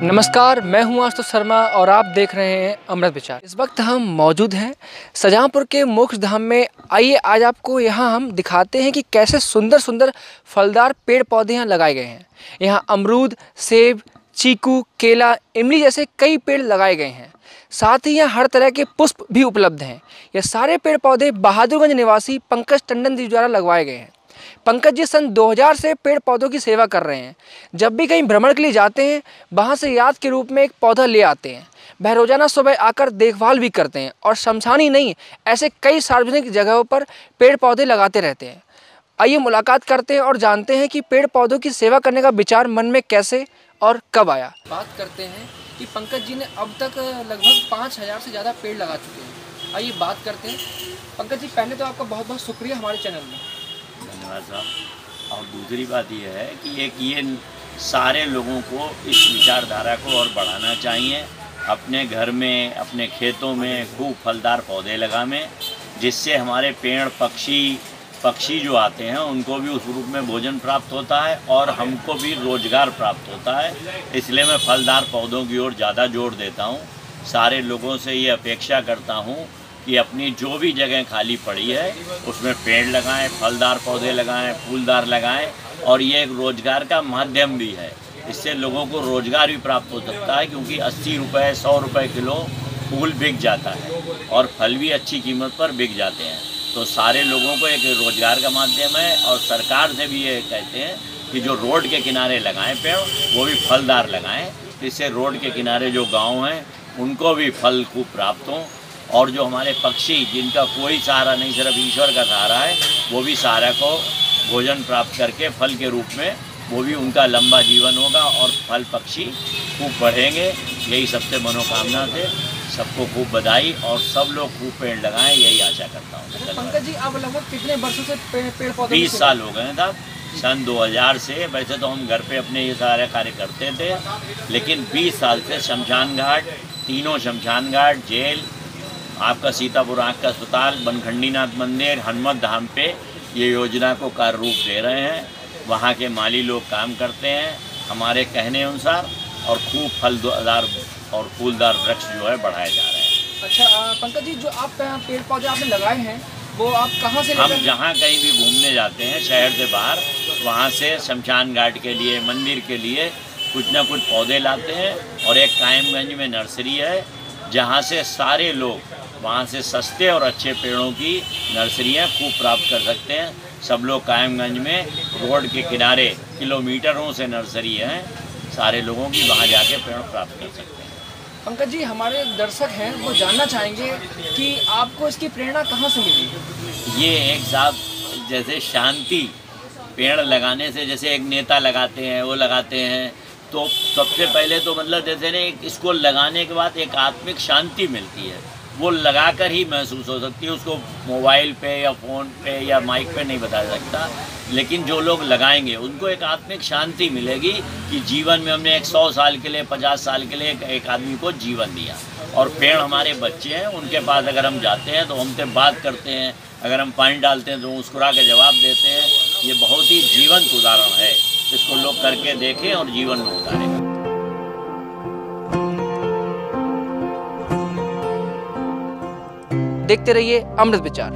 नमस्कार, मैं हूं आशुतोष शर्मा और आप देख रहे हैं अमृत विचार। इस वक्त हम मौजूद हैं शाहजहाँपुर के मोक्ष धाम में। आइए आज आपको यहां हम दिखाते हैं कि कैसे सुंदर सुंदर फलदार पेड़ पौधे यहाँ लगाए गए हैं। यहाँ अमरूद, सेब, चीकू, केला, इमली जैसे कई पेड़ लगाए गए हैं। साथ ही यहाँ हर तरह के पुष्प भी उपलब्ध हैं। ये सारे पेड़ पौधे बहादुरगंज निवासी पंकज टंडन जी द्वारा लगवाए गए हैं। पंकज जी सन 2000 से पेड़ पौधों की सेवा कर रहे हैं। जब भी कहीं भ्रमण के लिए जाते हैं, वहाँ से याद के रूप में एक पौधा ले आते हैं। वह रोजाना सुबह आकर देखभाल भी करते हैं और शमशान ही नहीं, ऐसे कई सार्वजनिक जगहों पर पेड़ पौधे लगाते रहते हैं। आइए मुलाकात करते हैं और जानते हैं कि पेड़ पौधों की सेवा करने का विचार मन में कैसे और कब आया। बात करते हैं कि पंकज जी ने अब तक लगभग 5000 से ज़्यादा पेड़ लगा चुके हैं। आइए बात करते हैं। पंकज जी, पहले तो आपका बहुत बहुत शुक्रिया हमारे चैनल में। धन्यवाद साहब। और दूसरी बात यह है कि ये सारे लोगों को इस विचारधारा को और बढ़ाना चाहिए। अपने घर में, अपने खेतों में खूब फलदार पौधे लगाएं, जिससे हमारे पेड़ पक्षी जो आते हैं उनको भी उस रूप में भोजन प्राप्त होता है और हमको भी रोजगार प्राप्त होता है। इसलिए मैं फलदार पौधों की ओर ज़्यादा जोर देता हूँ। सारे लोगों से ये अपेक्षा करता हूँ कि अपनी जो भी जगह खाली पड़ी है उसमें पेड़ लगाएं, फलदार पौधे लगाएं, फूलदार लगाएं। और ये एक रोज़गार का माध्यम भी है। इससे लोगों को रोज़गार भी प्राप्त हो सकता है, क्योंकि 80 रुपये 100 रुपये किलो फूल बिक जाता है और फल भी अच्छी कीमत पर बिक जाते हैं। तो सारे लोगों को एक रोज़गार का माध्यम है। और सरकार से भी ये कहते हैं कि जो रोड के किनारे लगाएं पेड़, वो भी फलदार लगाएं। इससे रोड के किनारे जो गाँव हैं उनको भी फल खूब प्राप्त हों। और जो हमारे पक्षी, जिनका कोई सहारा नहीं, सिर्फ ईश्वर का सहारा है, वो भी सहारा को भोजन प्राप्त करके फल के रूप में वो भी उनका लंबा जीवन होगा और फल पक्षी खूब बढ़ेंगे। यही सबसे मनोकामना से सबको खूब बधाई और सब लोग खूब पेड़ लगाएं, यही आशा करता हूँ। पंकज जी, आप लगभग कितने वर्षों से पेड़ पौधे? 20 साल हो गए साहब, सन 2000 से। वैसे तो हम घर पे अपने ये सारे कार्य करते थे, लेकिन 20 साल से शमशान घाट, तीनों शमशान घाट, जेल, आपका सीतापुर आँख का अस्पताल, बनखंडीनाथ मंदिर, हनुमत धाम पे ये योजना को कार्य रूप दे रहे हैं। वहाँ के माली लोग काम करते हैं हमारे कहने अनुसार, और खूब फलदार और फूलदार वृक्ष जो है बढ़ाए जा रहे हैं। अच्छा पंकज जी, जो आप पेड़ पौधे आपने लगाए हैं वो आप कहाँ से? हम जहाँ कहीं भी घूमने जाते हैं शहर से बाहर, वहाँ से शमशान घाट के लिए, मंदिर के लिए कुछ ना कुछ पौधे लाते हैं। और एक कायमगंज में नर्सरी है, जहाँ से सारे लोग वहाँ से सस्ते और अच्छे पेड़ों की नर्सरियाँ खूब प्राप्त कर सकते हैं। सब लोग कायमगंज में रोड के किनारे किलोमीटरों से नर्सरी हैं, सारे लोगों की वहाँ जाके पेड़ प्राप्त कर सकते हैं। पंकज जी, हमारे दर्शक हैं वो जानना चाहेंगे कि आपको इसकी प्रेरणा कहाँ से मिली? ये एक साहब, जैसे शांति पेड़ लगाने से, जैसे एक नेता लगाते हैं वो लगाते हैं, तो सबसे पहले तो मतलब जैसे ने इसको लगाने के बाद एक आत्मिक शांति मिलती है, वो लगाकर ही महसूस हो सकती है। उसको मोबाइल पे या फ़ोन पे या माइक पे नहीं बता सकता, लेकिन जो लोग लगाएंगे उनको एक आत्मिक शांति मिलेगी कि जीवन में हमने एक 100 साल के लिए, 50 साल के लिए एक आदमी को जीवन दिया। और पेड़ हमारे बच्चे हैं, उनके पास अगर हम जाते हैं तो हमसे बात करते हैं, अगर हम पानी डालते हैं तो मुस्कुरा के जवाब देते हैं। ये बहुत ही जीवंत उदाहरण है, इसको लोग करके देखें और जीवन में उतारें। देखते रहिए अमृत विचार।